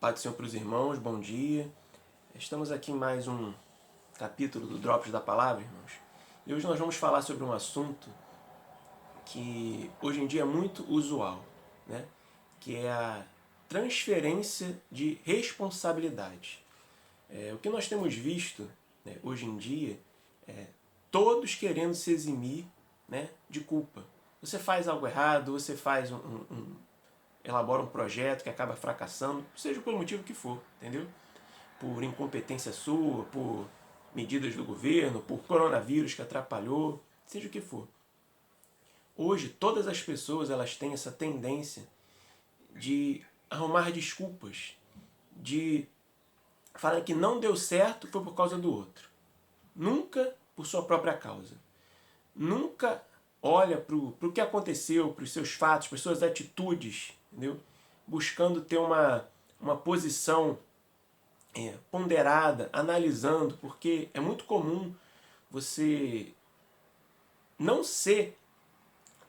Paz do Senhor para os irmãos, bom dia. Estamos aqui em mais um capítulo do Drops da Palavra, irmãos. E hoje nós vamos falar sobre um assunto que hoje em dia é muito usual, né? Que é a transferência de responsabilidade. O que nós temos visto, né, hoje em dia é todos querendo se eximir, né, de culpa. Você faz algo errado, você faz elabora um projeto que acaba fracassando, seja pelo motivo que for, entendeu? Por incompetência sua, por medidas do governo, por coronavírus que atrapalhou, seja o que for. Hoje, todas as pessoas elas têm essa tendência de arrumar desculpas, de falar que não deu certo foi por causa do outro. Nunca por sua própria causa. Nunca olha para o que aconteceu, para os seus fatos, para as suas atitudes, entendeu? Buscando ter uma posição ponderada, analisando, porque é muito comum você não ser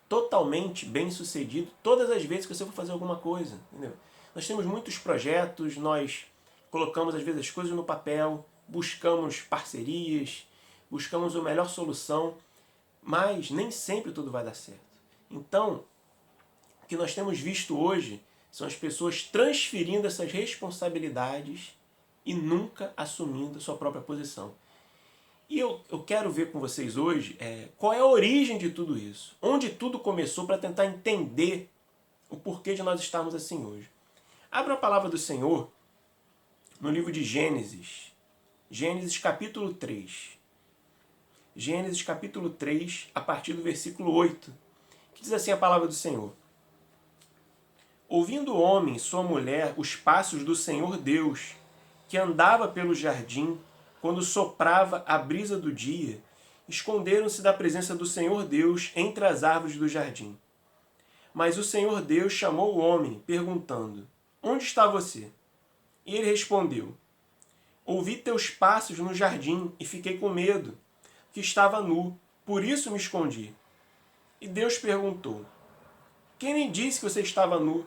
totalmente bem sucedido todas as vezes que você for fazer alguma coisa, entendeu? Nós temos muitos projetos, nós colocamos às vezes as coisas no papel, buscamos parcerias, buscamos a melhor solução, mas nem sempre tudo vai dar certo. Então, o que nós temos visto hoje são as pessoas transferindo essas responsabilidades e nunca assumindo a sua própria posição. E eu quero ver com vocês hoje qual é a origem de tudo isso. Onde tudo começou para tentar entender o porquê de nós estarmos assim hoje. Abra a palavra do Senhor no livro de Gênesis. Gênesis capítulo 3. Gênesis capítulo 3, a partir do versículo 8. Que diz assim a palavra do Senhor. Ouvindo o homem e sua mulher os passos do Senhor Deus, que andava pelo jardim, quando soprava a brisa do dia, esconderam-se da presença do Senhor Deus entre as árvores do jardim. Mas o Senhor Deus chamou o homem, perguntando, onde está você? E ele respondeu, ouvi teus passos no jardim e fiquei com medo, que estava nu, por isso me escondi. E Deus perguntou, quem lhe disse que você estava nu?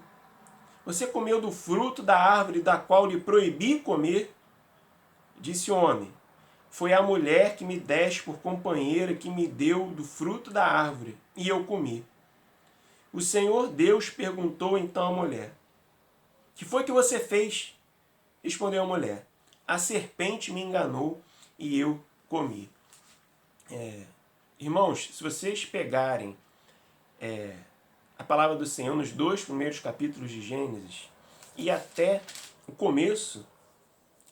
Você comeu do fruto da árvore da qual lhe proibi comer? Disse o homem, foi a mulher que me deste por companheira que me deu do fruto da árvore, e eu comi. O Senhor Deus perguntou então à mulher, que foi que você fez? Respondeu a mulher, a serpente me enganou e eu comi. Irmãos, se vocês pegarem a palavra do Senhor nos 2 primeiros capítulos de Gênesis e até o começo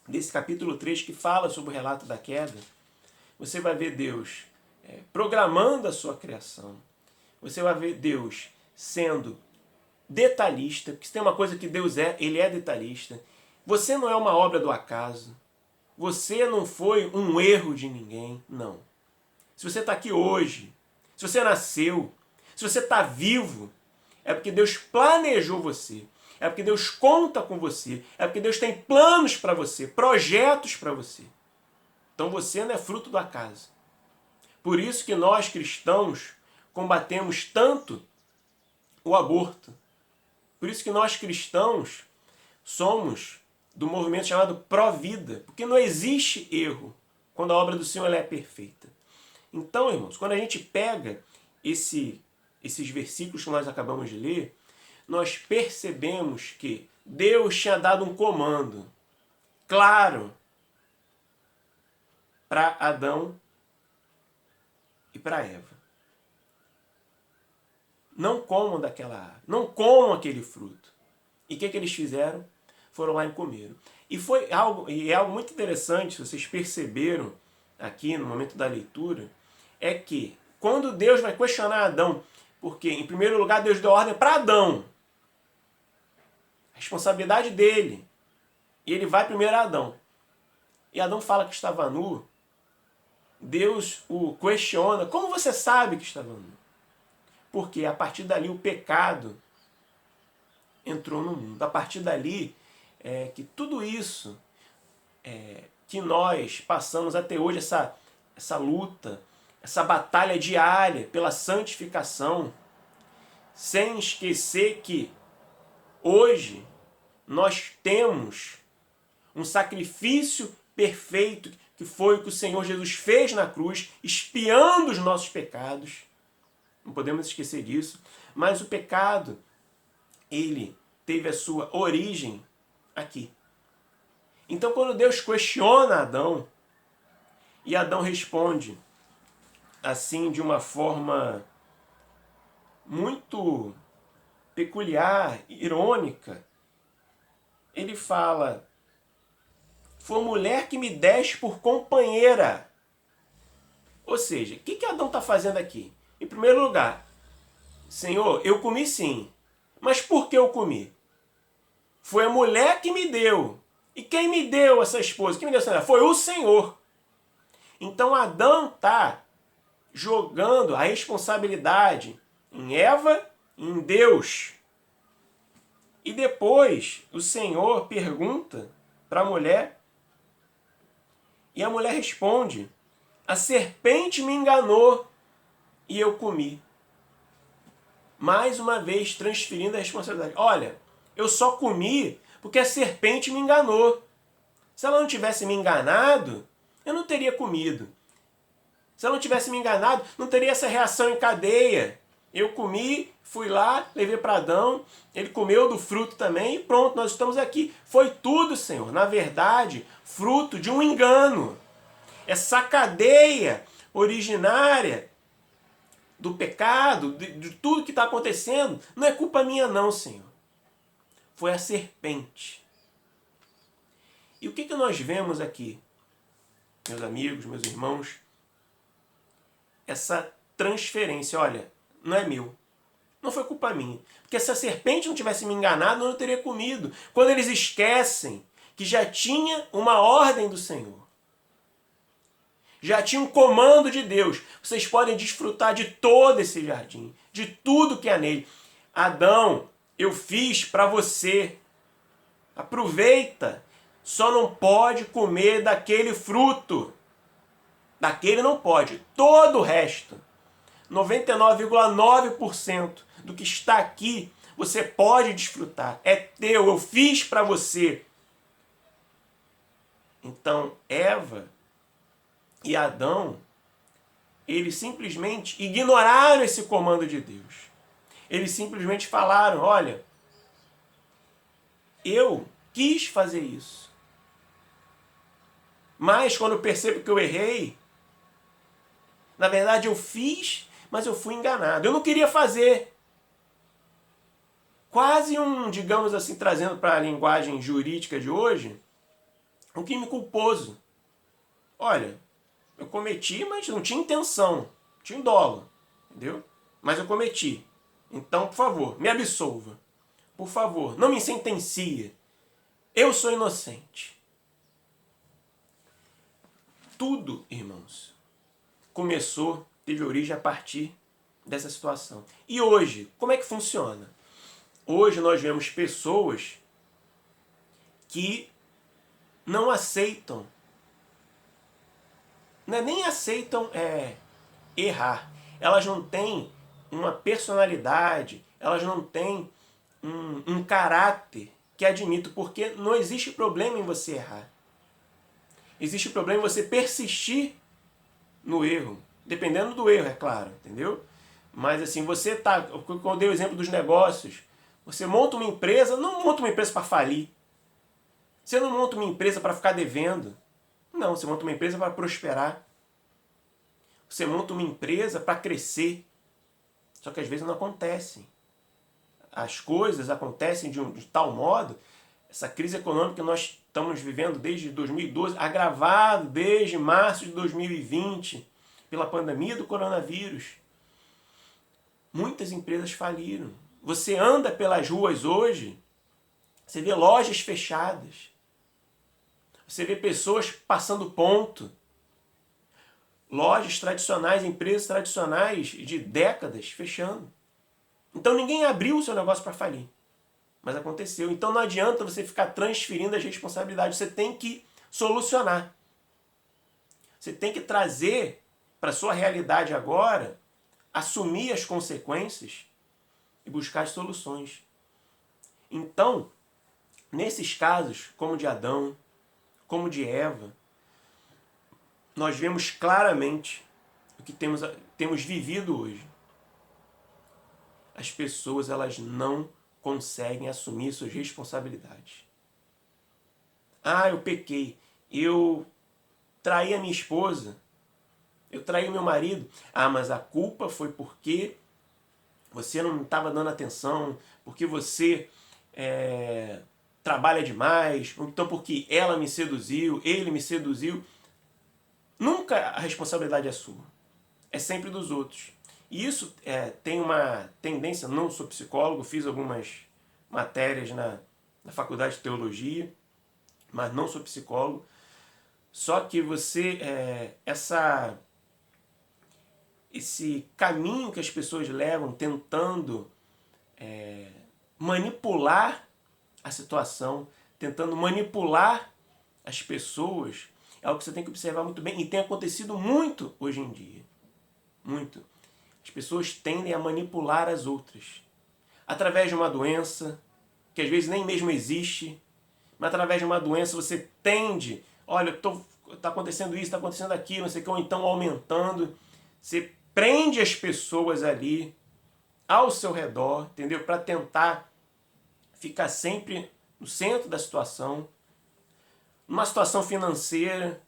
desse capítulo 3 que fala sobre o relato da queda, você vai ver Deus programando a sua criação. Você vai ver Deus sendo detalhista, porque se tem uma coisa que Deus Ele é detalhista. Você não é uma obra do acaso. Você não foi um erro de ninguém, não. Se você está aqui hoje, se você nasceu, se você está vivo, é porque Deus planejou você. É porque Deus conta com você. É porque Deus tem planos para você, projetos para você. Então você não é fruto do acaso. Por isso que nós cristãos combatemos tanto o aborto. Por isso que nós cristãos somos do movimento chamado pró-vida. Porque não existe erro quando a obra do Senhor ela é perfeita. Então, irmãos, quando a gente pega esses versículos que nós acabamos de ler, nós percebemos que Deus tinha dado um comando claro para Adão e para Eva. Não comam daquela árvore, não comam aquele fruto. E o que eles fizeram? Foram lá e comeram. E é algo muito interessante, vocês perceberam aqui no momento da leitura, é que quando Deus vai questionar Adão, porque em primeiro lugar Deus deu ordem para Adão, a responsabilidade dele, e ele vai primeiro a Adão. E Adão fala que estava nu, Deus o questiona, como você sabe que estava nu? Porque a partir dali o pecado entrou no mundo. A partir dali que tudo isso que nós passamos até hoje, essa luta, essa batalha diária pela santificação, sem esquecer que hoje nós temos um sacrifício perfeito, que foi o que o Senhor Jesus fez na cruz, expiando os nossos pecados. Não podemos esquecer disso. Mas o pecado, ele teve a sua origem aqui. Então, quando Deus questiona Adão, e Adão responde assim de uma forma muito peculiar, irônica, ele fala: foi a mulher que me deste por companheira. Ou seja, o que Adão está fazendo aqui? Em primeiro lugar, Senhor, eu comi sim. Mas por que eu comi? Foi a mulher que me deu. E quem me deu essa esposa? Quem me deu essa mulher? Foi o Senhor. Então Adão está jogando a responsabilidade em Eva e em Deus. E depois o Senhor pergunta para a mulher, e a mulher responde: a serpente me enganou e eu comi. Mais uma vez transferindo a responsabilidade. Olha, eu só comi porque a serpente me enganou. Se ela não tivesse me enganado, eu não teria comido. Se ela não tivesse me enganado, não teria essa reação em cadeia. Eu comi, fui lá, levei para Adão, ele comeu do fruto também e pronto, nós estamos aqui. Foi tudo, Senhor, na verdade, fruto de um engano. Essa cadeia originária do pecado, de tudo que está acontecendo, não é culpa minha não, Senhor. Foi a serpente. E o que nós vemos aqui, meus amigos, meus irmãos? Essa transferência, olha, não é meu. Não foi culpa minha. Porque se a serpente não tivesse me enganado, eu não teria comido. Quando eles esquecem que já tinha uma ordem do Senhor, já tinha um comando de Deus, vocês podem desfrutar de todo esse jardim, de tudo que há nele. Adão, eu fiz para você. Aproveita. Só não pode comer daquele fruto. Daquele não pode. Todo o resto, 99,9% do que está aqui, você pode desfrutar. É teu, eu fiz para você. Então, Eva e Adão, eles simplesmente ignoraram esse comando de Deus. Eles simplesmente falaram: olha, eu quis fazer isso. Mas quando eu percebo que eu errei, na verdade eu fiz, mas eu fui enganado. Eu não queria fazer. Quase digamos assim, trazendo para a linguagem jurídica de hoje, um crime culposo. Olha, eu cometi, mas não tinha intenção. Tinha dolo, entendeu? Mas eu cometi. Então, por favor, me absolva. Por favor, não me sentencie. Eu sou inocente. Tudo, irmãos, teve origem a partir dessa situação. E hoje, como é que funciona? Hoje nós vemos pessoas que não aceitam, nem aceitam errar. Elas não têm uma personalidade, elas não têm um caráter que admito, porque não existe problema em você errar. Existe problema em você persistir no erro, dependendo do erro, é claro, entendeu? Mas assim, eu dei o exemplo dos negócios. Você monta uma empresa, não monta uma empresa para falir. Você não monta uma empresa para ficar devendo. Não, você monta uma empresa para prosperar. Você monta uma empresa para crescer. Só que às vezes não acontece. As coisas acontecem de tal modo, essa crise econômica que nós estamos vivendo desde 2012, agravado desde março de 2020, pela pandemia do coronavírus. Muitas empresas faliram. Você anda pelas ruas hoje, você vê lojas fechadas. Você vê pessoas passando ponto. Lojas tradicionais, empresas tradicionais de décadas fechando. Então ninguém abriu o seu negócio para falir. Mas aconteceu. Então não adianta você ficar transferindo as responsabilidades. Você tem que solucionar. Você tem que trazer para a sua realidade agora, assumir as consequências e buscar as soluções. Então, Nesses casos, como de Adão, como de Eva, nós vemos claramente o que temos vivido hoje. As pessoas, elas não conseguem assumir suas responsabilidades. Ah, eu pequei. Eu traí a minha esposa. Eu traí o meu marido. Ah, mas a culpa foi porque você não estava dando atenção, porque você trabalha demais, então porque ela me seduziu, ele me seduziu. Nunca a responsabilidade é sua. É sempre dos outros. E isso tem uma tendência, não sou psicólogo, fiz algumas matérias na faculdade de teologia, mas não sou psicólogo. Só que esse caminho que as pessoas levam tentando manipular a situação, tentando manipular as pessoas, é algo que você tem que observar muito bem. E tem acontecido muito hoje em dia. Muito. As pessoas tendem a manipular as outras. Através de uma doença, que às vezes nem mesmo existe, mas através de uma doença você tende, olha, está acontecendo isso, está acontecendo aquilo, não sei o que, ou então aumentando. Você prende as pessoas ali ao seu redor, entendeu? Para tentar ficar sempre no centro da situação. Numa situação financeira,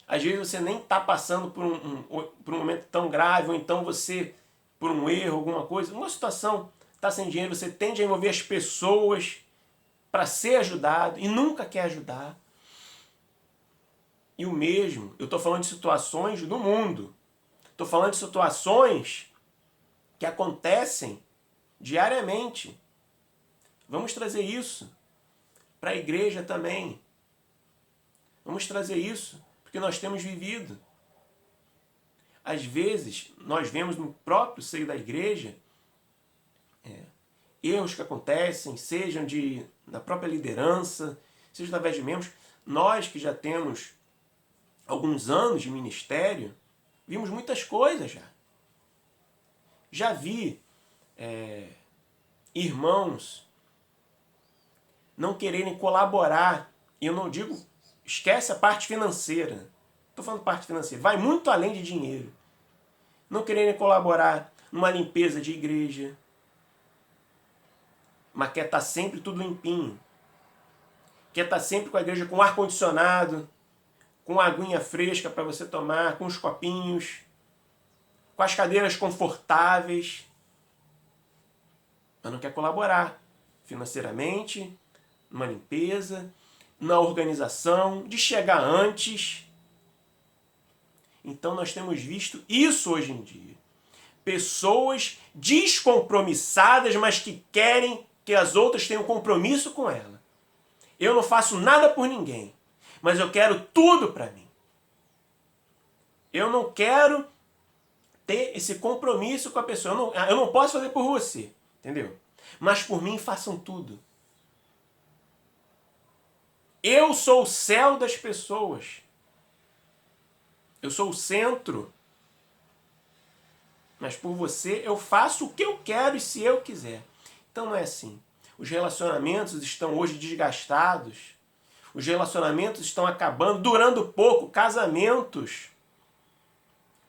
às vezes você nem está passando por um momento tão grave, ou então você, por um erro, alguma coisa, uma situação, está sem dinheiro, você tende a envolver as pessoas para ser ajudado e nunca quer ajudar. E o mesmo, eu estou falando de situações do mundo. Estou falando de situações que acontecem diariamente. Vamos trazer isso para a igreja também. Vamos trazer isso porque nós temos vivido. Às vezes, nós vemos no próprio seio da igreja erros que acontecem, sejam da própria liderança, sejam através de membros. Nós que já temos alguns anos de ministério, vimos muitas coisas já. Já vi irmãos não quererem colaborar. E eu não digo, esquece a parte financeira. Estou falando parte financeira. Vai muito além de dinheiro. Não quererem colaborar numa limpeza de igreja. Mas quer estar sempre tudo limpinho. Quer estar sempre com a igreja com ar-condicionado, com aguinha fresca para você tomar, com os copinhos, com as cadeiras confortáveis. Mas não quer colaborar financeiramente, numa limpeza, na organização, de chegar antes. Então nós temos visto isso hoje em dia. Pessoas descompromissadas, mas que querem que as outras tenham compromisso com ela. Eu não faço nada por ninguém, mas eu quero tudo para mim. Eu não quero ter esse compromisso com a pessoa. Eu não posso fazer por você, entendeu? Mas por mim façam tudo. Eu sou o céu das pessoas. Eu sou o centro. Mas por você eu faço o que eu quero e se eu quiser. Então não é assim. Os relacionamentos estão hoje desgastados. Os relacionamentos estão acabando, durando pouco. Casamentos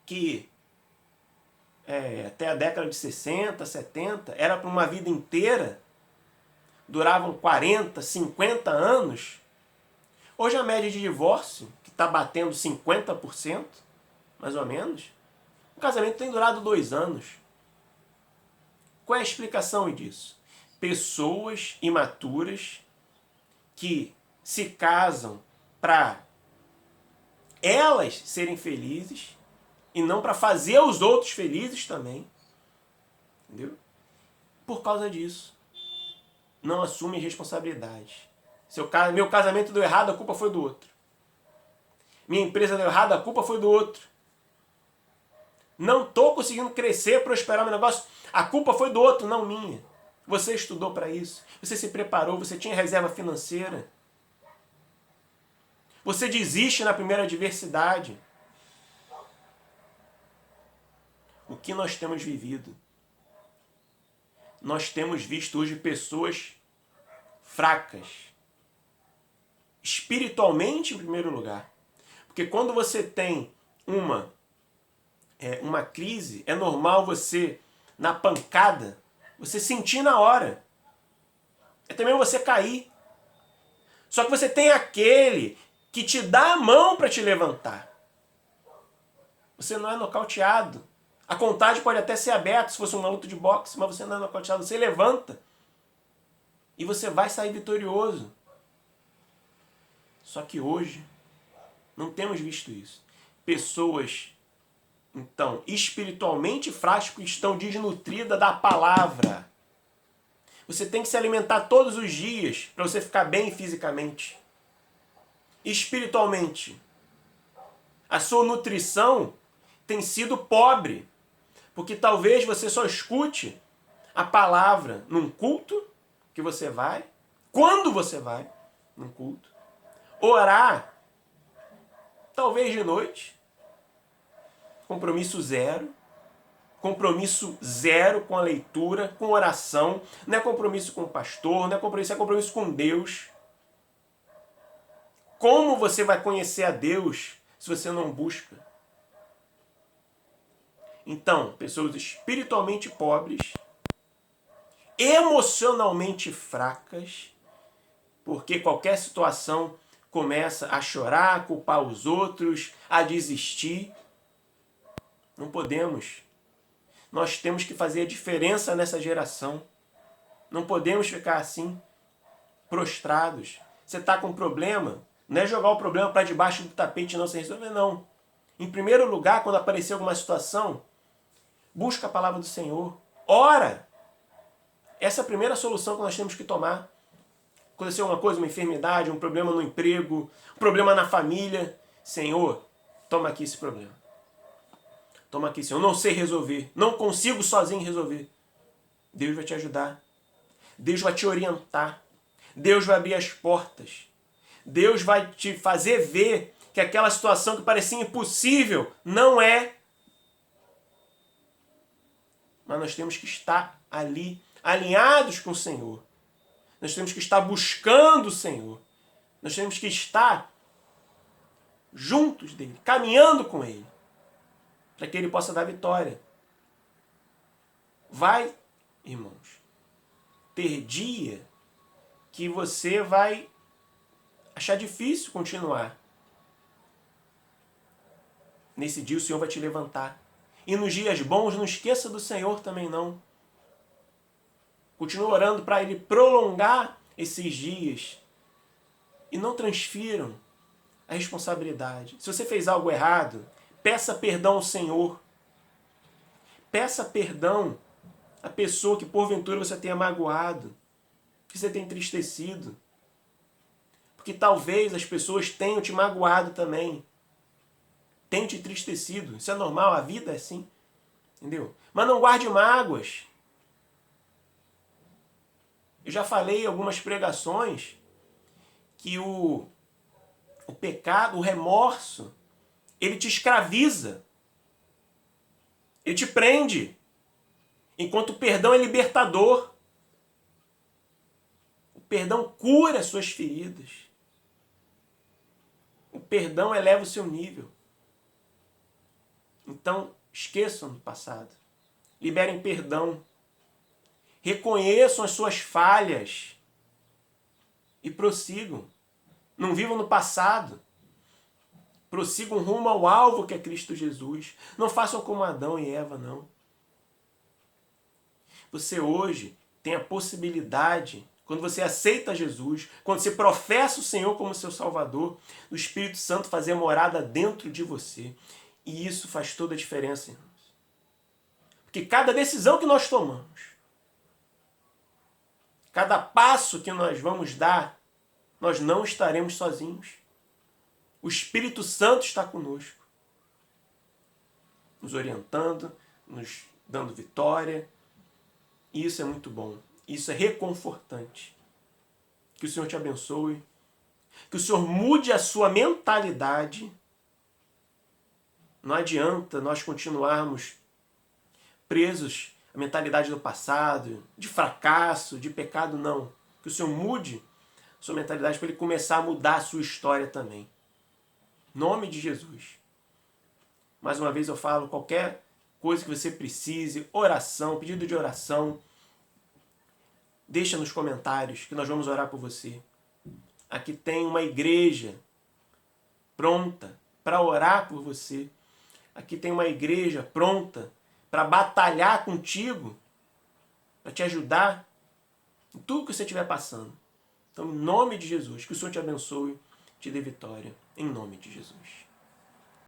que até a década de 60, 70, era para uma vida inteira, duravam 40, 50 anos. Hoje a média de divórcio, que está batendo 50%, mais ou menos, o casamento tem durado 2 anos. Qual é a explicação disso? Pessoas imaturas que se casam para elas serem felizes e não para fazer os outros felizes também. Entendeu? Por causa disso. Não assume responsabilidade. Meu casamento deu errado, a culpa foi do outro. Minha empresa deu errado, a culpa foi do outro. Não estou conseguindo crescer, prosperar meu negócio, a culpa foi do outro, não minha. Você estudou para isso, você se preparou, você tinha reserva financeira. Você desiste na primeira adversidade. O que nós temos vivido? Nós temos visto hoje pessoas fracas, espiritualmente em primeiro lugar. Porque quando você tem uma crise, é normal você, na pancada, você sentir na hora. É também você cair. Só que você tem aquele que te dá a mão para te levantar. Você não é nocauteado. A contagem pode até ser aberta se fosse uma luta de boxe, mas você não é nocauteado. Você levanta e você vai sair vitorioso. Só que hoje não temos visto isso. Pessoas, então, espiritualmente fracas, estão desnutridas da palavra. Você tem que se alimentar todos os dias para você ficar bem fisicamente. Espiritualmente, a sua nutrição tem sido pobre, porque talvez você só escute a palavra num culto que você vai, quando você vai num culto, orar, talvez de noite, compromisso zero com a leitura, com oração, não é compromisso com o pastor, não é compromisso com Deus. Como você vai conhecer a Deus se você não busca? Então, pessoas espiritualmente pobres, emocionalmente fracas, porque qualquer situação começa a chorar, a culpar os outros, a desistir. Não podemos. Nós temos que fazer a diferença nessa geração. Não podemos ficar assim, prostrados. Você está com um problema, não é jogar o problema para debaixo do tapete não sem resolver, não. Em primeiro lugar, quando aparecer alguma situação, busca a palavra do Senhor. Ora! Essa é a primeira solução que nós temos que tomar. Aconteceu uma coisa, uma enfermidade, um problema no emprego, um problema na família. Senhor, toma aqui esse problema. Toma aqui, Senhor. Eu não sei resolver. Não consigo sozinho resolver. Deus vai te ajudar. Deus vai te orientar. Deus vai abrir as portas. Deus vai te fazer ver que aquela situação que parecia impossível não é. Mas nós temos que estar ali, alinhados com o Senhor. Nós temos que estar buscando o Senhor. Nós temos que estar juntos dele, caminhando com ele, para que ele possa dar vitória. Vai, irmãos, ter dia que você vai achar difícil continuar. Nesse dia o Senhor vai te levantar. E nos dias bons, não esqueça do Senhor também não. Continue orando para ele prolongar esses dias. E não transfiram a responsabilidade. Se você fez algo errado, peça perdão ao Senhor. Peça perdão à pessoa que porventura você tenha magoado, que você tenha entristecido. Porque talvez as pessoas tenham te magoado também. Tenham te entristecido. Isso é normal, a vida é assim. Entendeu? Mas não guarde mágoas. Eu já falei em algumas pregações que o pecado, o remorso, ele te escraviza. Ele te prende. Enquanto o perdão é libertador. O perdão cura as suas feridas. O perdão eleva o seu nível. Então, esqueçam do passado. Liberem perdão. Reconheçam as suas falhas. E prossigam. Não vivam no passado. Prossigam rumo ao alvo que é Cristo Jesus. Não façam como Adão e Eva, não. Você hoje tem a possibilidade, quando você aceita Jesus, quando você professa o Senhor como seu Salvador, do Espírito Santo fazer morada dentro de você. E isso faz toda a diferença, irmãos. Porque cada decisão que nós tomamos, cada passo que nós vamos dar, nós não estaremos sozinhos. O Espírito Santo está conosco, nos orientando, nos dando vitória. E isso é muito bom. Isso é reconfortante. Que o Senhor te abençoe. Que o Senhor mude a sua mentalidade. Não adianta nós continuarmos presos à mentalidade do passado, de fracasso, de pecado, não. Que o Senhor mude sua mentalidade, para ele começar a mudar a sua história também. Em nome de Jesus. Mais uma vez eu falo, qualquer coisa que você precise, oração, pedido de oração, deixa nos comentários que nós vamos orar por você. Aqui tem uma igreja pronta para orar por você. Aqui tem uma igreja pronta para batalhar contigo, para te ajudar em tudo que você estiver passando. Então, em nome de Jesus, que o Senhor te abençoe, te dê vitória. Em nome de Jesus.